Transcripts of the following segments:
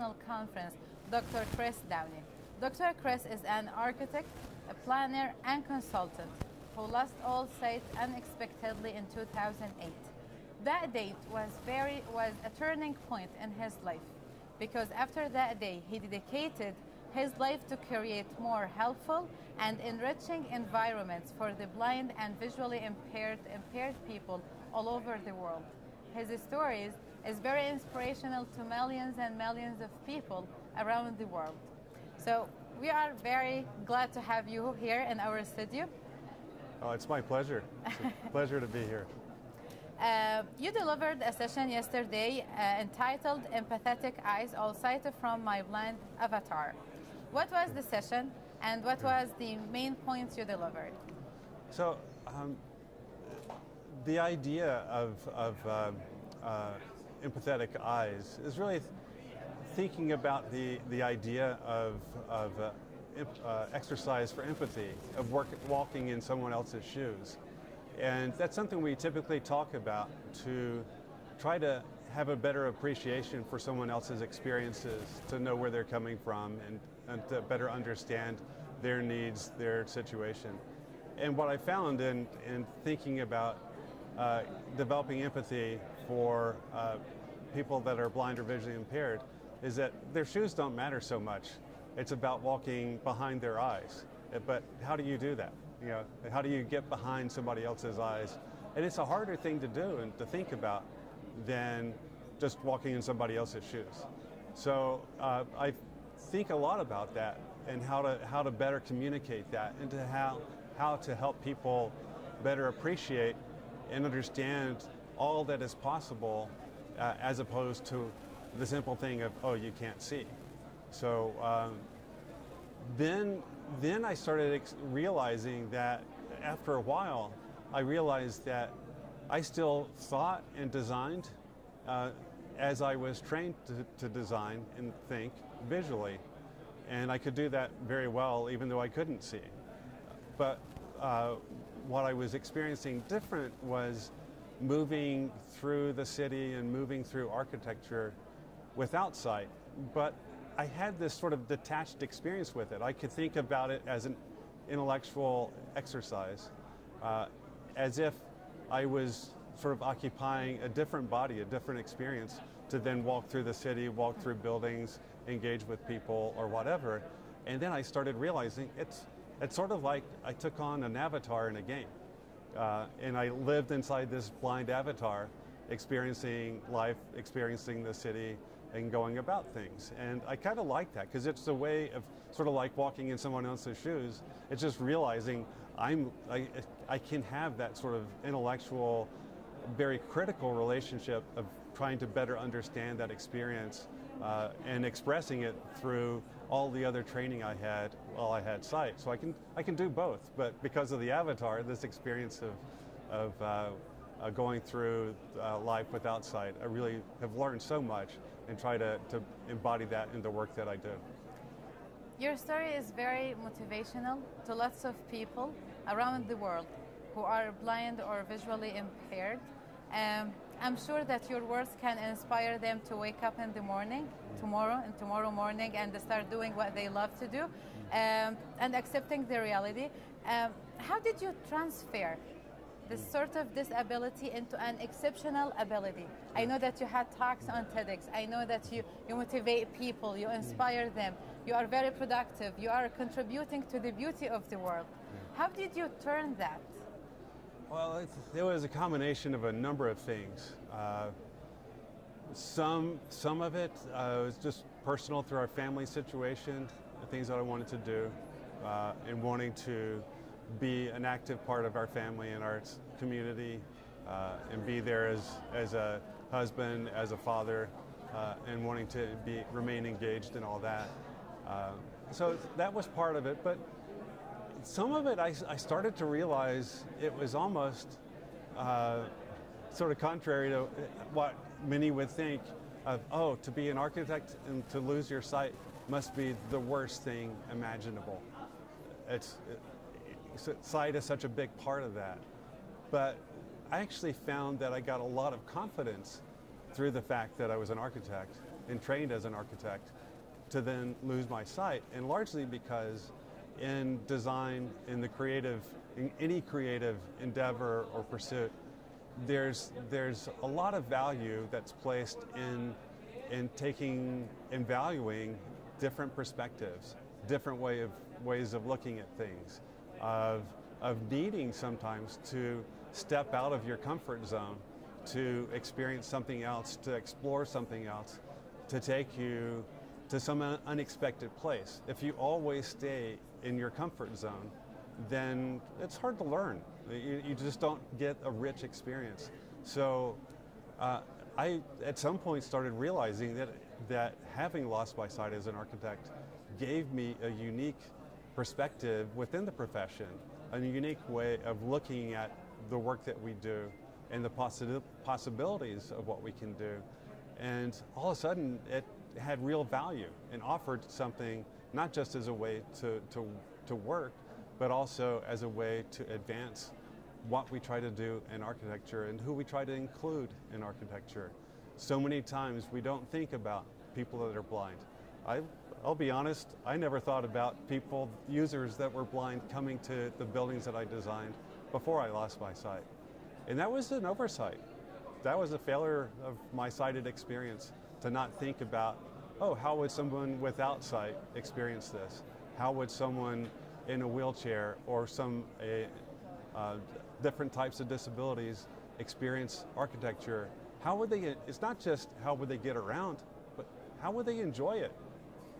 International Conference, Dr. Chris Downey. Dr. Chris is an architect, a planner, and consultant who lost all sight unexpectedly in 2008. That date was a turning point in his life, because after that day he dedicated his life to create more helpful and enriching environments for the blind and visually impaired people all over the world. His stories is very inspirational to millions and millions of people around the world. So we are very glad to have you here in our studio. Oh, it's my pleasure. It's a pleasure to be here. You delivered a session yesterday entitled Empathetic Eyes, All Sight from My Blind Avatar. What was the session and what was the main points you delivered? So, the idea of empathetic eyes is really thinking about the idea of exercise for empathy, of walking in someone else's shoes. And that's something we typically talk about to try to have a better appreciation for someone else's experiences, to know where they're coming from and to better understand their needs, their situation. And what I found in thinking about developing empathy for people that are blind or visually impaired is that their shoes don't matter so much. It's about walking behind their eyes. But how do you do that? You know, how do you get behind somebody else's eyes? And it's a harder thing to do and to think about than just walking in somebody else's shoes. So I think a lot about that and how to better communicate that and to how to help people better appreciate and understand all that is possible as opposed to the simple thing of, oh, you can't see. So then I started realizing that after a while, I realized that I still thought and designed as I was trained to design and think visually. And I could do that very well even though I couldn't see. But what I was experiencing different was moving through the city and moving through architecture without sight. But I had this sort of detached experience with it. I could think about it as an intellectual exercise, as if I was sort of occupying a different body, a different experience, to then walk through the city, walk through buildings, engage with people or whatever. And then I started realizing it's sort of like I took on an avatar in a game. And I lived inside this blind avatar, experiencing life, experiencing the city, and going about things. And I kind of like that because it's a way of sort of like walking in someone else's shoes. It's just realizing I can have that sort of intellectual, very critical relationship of trying to better understand that experience and expressing it through all the other training I had while I had sight. So I can do both, but because of the avatar, this experience of going through life without sight, I really have learned so much and try to embody that in the work that I do. Your story is very motivational to lots of people around the world who are blind or visually impaired. I'm sure that your words can inspire them to wake up in the morning, tomorrow morning, and start doing what they love to do, and accepting the reality. How did you transfer this sort of disability into an exceptional ability? I know that you had talks on TEDx. I know that you motivate people, you inspire them, you are very productive, you are contributing to the beauty of the world. How did you turn that? Well, it was a combination of a number of things. Some of it was just personal through our family situation, the things that I wanted to do, and wanting to be an active part of our family and our community, and be there as a husband, as a father, and wanting to remain engaged in all that. So that was part of it, but some of it I started to realize it was almost sort of contrary to what many would think of, oh, to be an architect and to lose your sight must be the worst thing imaginable. Sight is such a big part of that. But I actually found that I got a lot of confidence through the fact that I was an architect and trained as an architect to then lose my sight, and largely because in design, in any creative endeavor or pursuit, there's a lot of value that's placed in taking and valuing different perspectives, different ways of looking at things, of needing sometimes to step out of your comfort zone, to experience something else, to explore something else, to take you to some unexpected place. If you always stay in your comfort zone, then it's hard to learn. You just don't get a rich experience. So I, at some point, started realizing that having lost my sight as an architect gave me a unique perspective within the profession, a unique way of looking at the work that we do and the possibilities of what we can do. And all of a sudden, it had real value and offered something not just as a way to work, but also as a way to advance what we try to do in architecture and who we try to include in architecture. So many times we don't think about people that are blind. I'll be honest, I never thought about users that were blind coming to the buildings that I designed before I lost my sight. And that was an oversight. That was a failure of my sighted experience, to not think about, oh, how would someone without sight experience this? How would someone in a wheelchair or some different types of disabilities experience architecture? How would they, it's not just how would they get around, but how would they enjoy it?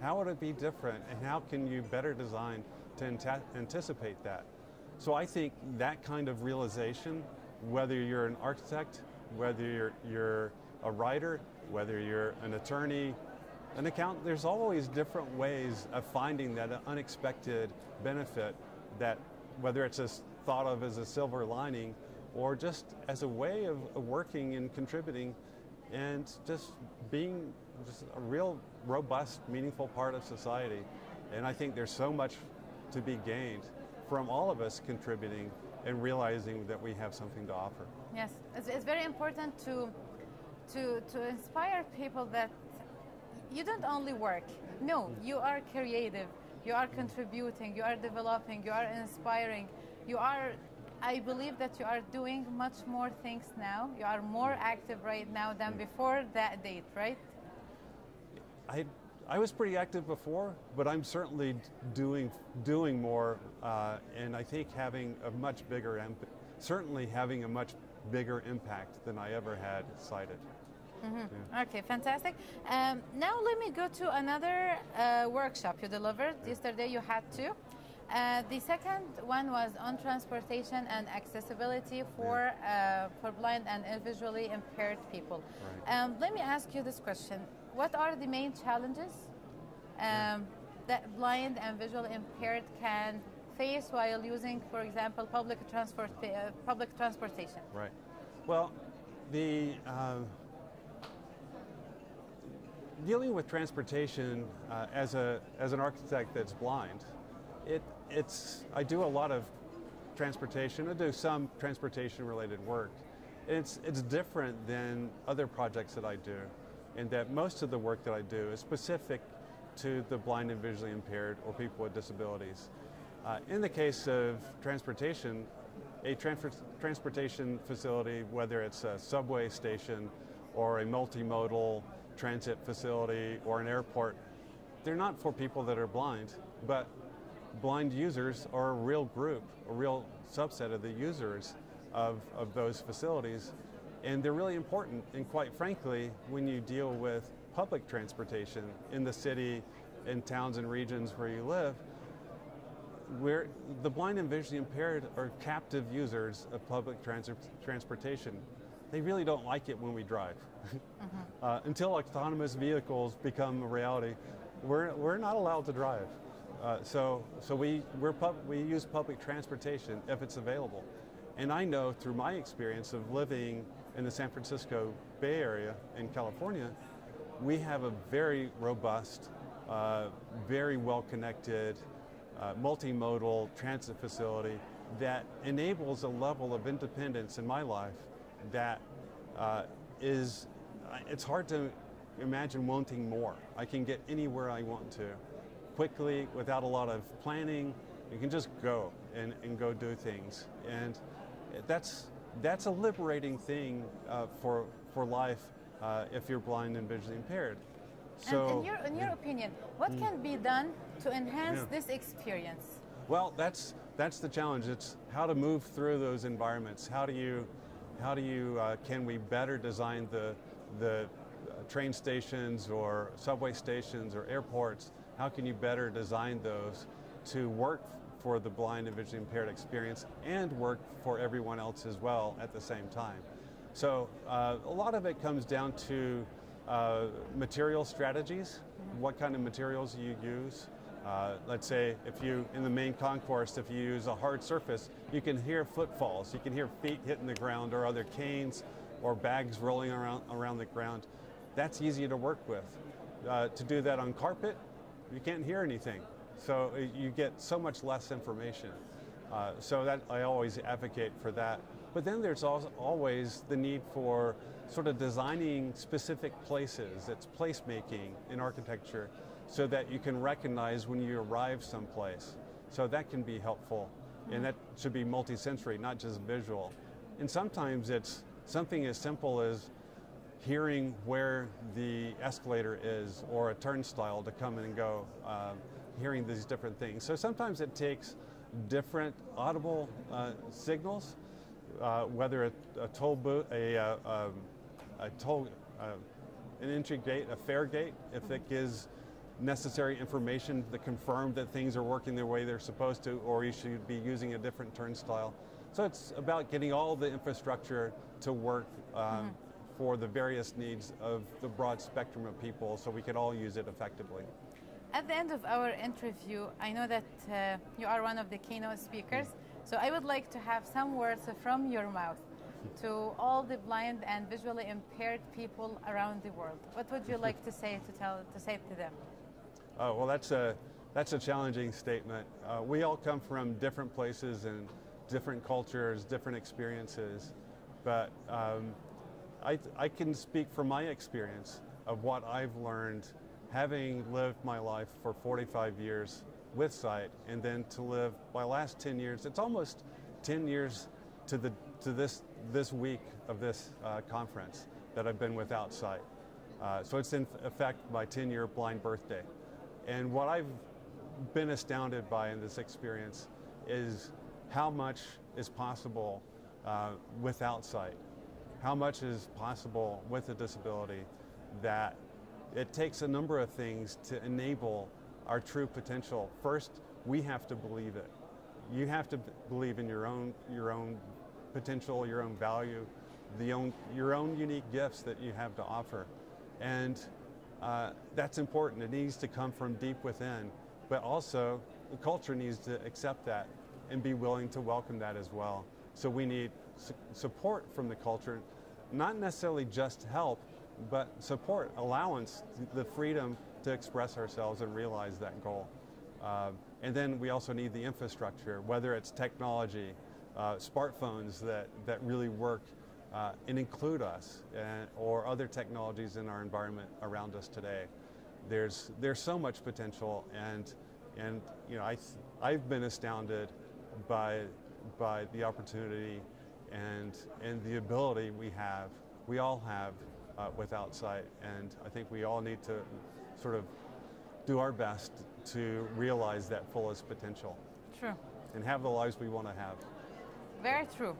How would it be different, and how can you better design to anticipate that? So I think that kind of realization, whether you're an architect, whether you're a writer, whether you're an attorney, an accountant, there's always different ways of finding that unexpected benefit, that whether it's thought of as a silver lining or just as a way of working and contributing and just being just a real robust, meaningful part of society. And I think there's so much to be gained from all of us contributing and realizing that we have something to offer. Yes, it's very important to inspire people that you don't only work. No, you are creative, you are contributing, you are developing, you are inspiring, you are, I believe that you are doing much more things now. You are more active right now than before that date, right? I was pretty active before, but I'm certainly doing more, and I think having a much bigger impact than I ever had sighted. Mm-hmm. Yeah. Okay, fantastic. Now let me go to another workshop you delivered. Yesterday you had two. The second one was on transportation and accessibility for blind and visually impaired people. Right. Let me ask you this question. What are the main challenges that blind and visually impaired can face while using, for example, public transportation? Right. Well, dealing with transportation as an architect that's blind, I do a lot of transportation. I do some transportation-related work. It's different than other projects that I do, in that most of the work that I do is specific to the blind and visually impaired or people with disabilities. In the case of transportation, a transportation facility, whether it's a subway station or a multimodal transit facility or an airport, they're not for people that are blind, but blind users are a real group, a real subset of the users of those facilities, and they're really important. And quite frankly, when you deal with public transportation in the city, in towns and regions where you live, where the blind and visually impaired are captive users of public transportation. They really don't like it when we drive. Mm-hmm. Until autonomous vehicles become a reality, we're not allowed to drive. So we use public transportation if it's available. And I know through my experience of living in the San Francisco Bay Area in California, we have a very robust, very well-connected, multimodal transit facility that enables a level of independence in my life that it's hard to imagine wanting more. I can get anywhere I want to quickly without a lot of planning. You can just go and go do things. And that's a liberating thing for life if you're blind and visually impaired. So, and in your opinion, what can be done to enhance this experience? Well, that's the challenge. It's how to move through those environments. How do you can we better design the train stations or subway stations or airports? How can you better design those to work for the blind and visually impaired experience and work for everyone else as well at the same time? So a lot of it comes down to material strategies, what kind of materials you use. Let's say if you, in the main concourse, if you use a hard surface, you can hear footfalls, you can hear feet hitting the ground or other canes or bags rolling around the ground. That's easy to work with. To do that on carpet, you can't hear anything. So you get so much less information. So that I always advocate for that. But then there's also always the need for sort of designing specific places. It's placemaking in architecture so that you can recognize when you arrive someplace. So that can be helpful. And that should be multi-sensory, not just visual. And sometimes it's something as simple as hearing where the escalator is or a turnstile to come in and go, hearing these different things. So sometimes it takes different audible signals, whether a toll booth, an entry gate, a fare gate, if it gives necessary information to confirm that things are working the way they're supposed to, or you should be using a different turnstile. So it's about getting all the infrastructure to work for the various needs of the broad spectrum of people so we can all use it effectively. At the end of our interview, I know that you are one of the keynote speakers, so I would like to have some words from your mouth to all the blind and visually impaired people around the world. What would you like to say to them? Oh, well, that's a challenging statement. We all come from different places and different cultures, different experiences, but I can speak from my experience of what I've learned having lived my life for 45 years with sight, and then to live my last 10 years. It's almost 10 years to this week of this conference that I've been without sight. So it's in effect my 10-year blind birthday. And what I've been astounded by in this experience is how much is possible without sight, how much is possible with a disability, that it takes a number of things to enable our true potential. First, we have to believe it. You have to believe in your own potential, your own value, your own unique gifts that you have to offer. And that's important. It needs to come from deep within, but also the culture needs to accept that and be willing to welcome that as well. So we need support from the culture, not necessarily just help, but support, allowance, the freedom to express ourselves and realize that goal. And then we also need the infrastructure, whether it's technology, smartphones that really work and include us, or other technologies in our environment around us today. There's so much potential, and you know, I've been astounded by the opportunity and the ability we all have without sight, and I think we all need to sort of do our best to realize that fullest potential. True. And have the lives we want to have. Very true.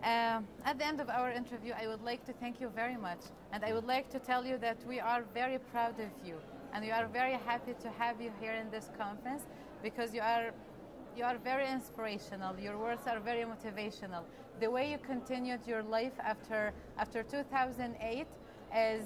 Yeah. At the end of our interview, I would like to thank you very much, and I would like to tell you that we are very proud of you, and we are very happy to have you here in this conference, because you are very inspirational. Your words are very motivational. The way you continued your life after 2008 is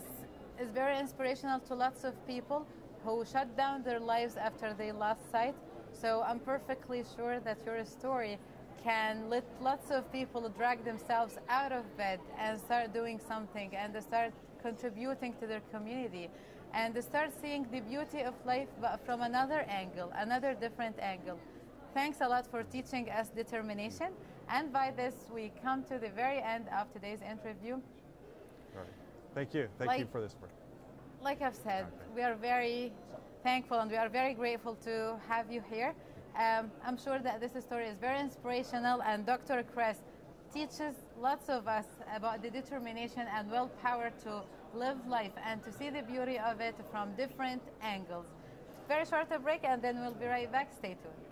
very inspirational to lots of people who shut down their lives after they lost sight. So I'm perfectly sure that your story can let lots of people drag themselves out of bed and start doing something, and start contributing to their community, and start seeing the beauty of life but from another angle, another different angle. Thanks a lot for teaching us determination. And by this, we come to the very end of today's interview. All right. Thank you. Thank you for this work. like I've said, we are very thankful and we are very grateful to have you here. I'm sure that this story is very inspirational, and Dr. Chris teaches lots of us about the determination and willpower to live life and to see the beauty of it from different angles. Very short a break, and then we'll be right back. Stay tuned.